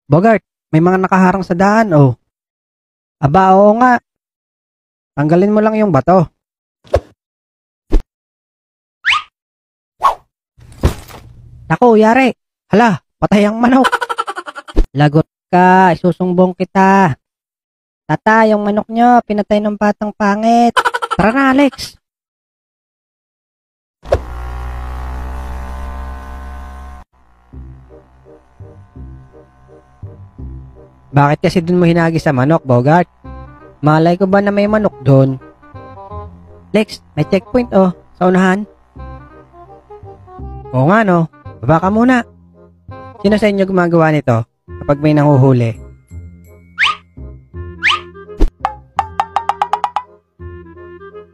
Bogart, may mga nakaharang sa daan, oh. Aba, oo nga. Tanggalin mo lang yung bato. Naku, yari. Hala, patay ang manok. Lagot ka, isusumbong kita. Tata, yung manok nyo, pinatay ng batang pangit. Tara na, Alex. Bakit kasi dun mo hinagi sa manok, Bogart? Malay ko ba na may manok dun? Lex, may checkpoint oh, sa unahan. Oo nga no, baba ka muna. Sino sa inyo gumagawa nito kapag may nanguhuli?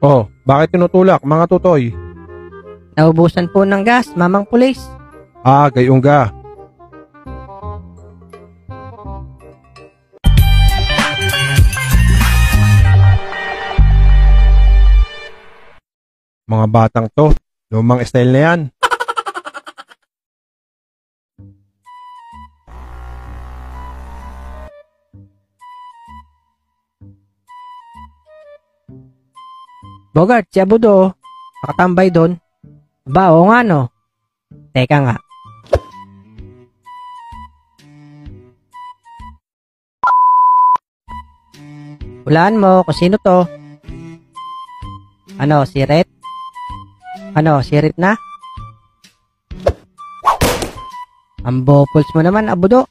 Oh, bakit tinutulak mga tutoy? Naubusan po ng gas, mamang pulis. Ah, gayong ga. Mga batang to, lumang style na yan. Bogart, si Abudo, nakatambay doon. Ba, oo nga no. Teka nga. Hulaan mo kung sino to. Ano, si Ret? Ano, si Ret na? Ang bopuls mo naman, Abudo.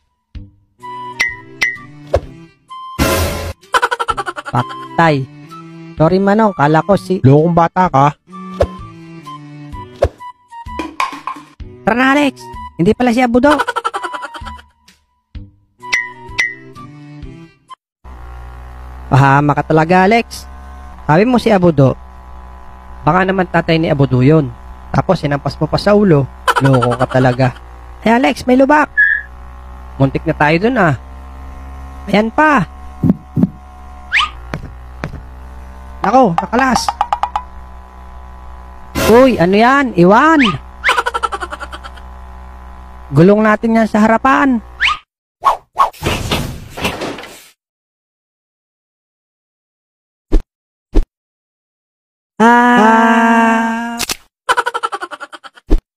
Paktay. Sorry manong, kala ko si... Lokong bata ka. Tara na, Alex. Hindi pala si Abudo. Pahama ka talaga, Alex. Sabi mo si Abudo. Baka naman tatay ni Abudo yun. Tapos sinampas mo pa sa ulo. Loko ka talaga. Hey Alex, may lubak. Muntik na tayo dun ah. Ayan pa. Nako, nakalas. Uy, ano yan? Iwan. Gulong natin yan sa harapan.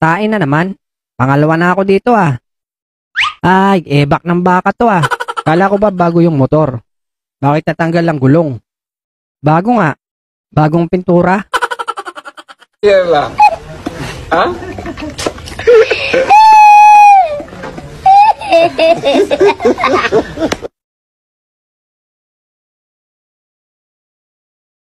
Tain na naman. Pangalawa na ako dito ah. Ay, ebak ng baka to ah. Kala ko ba bago yung motor? Bakit natanggal ang gulong? Bago nga. Bagong pintura. Yan lang. Ha?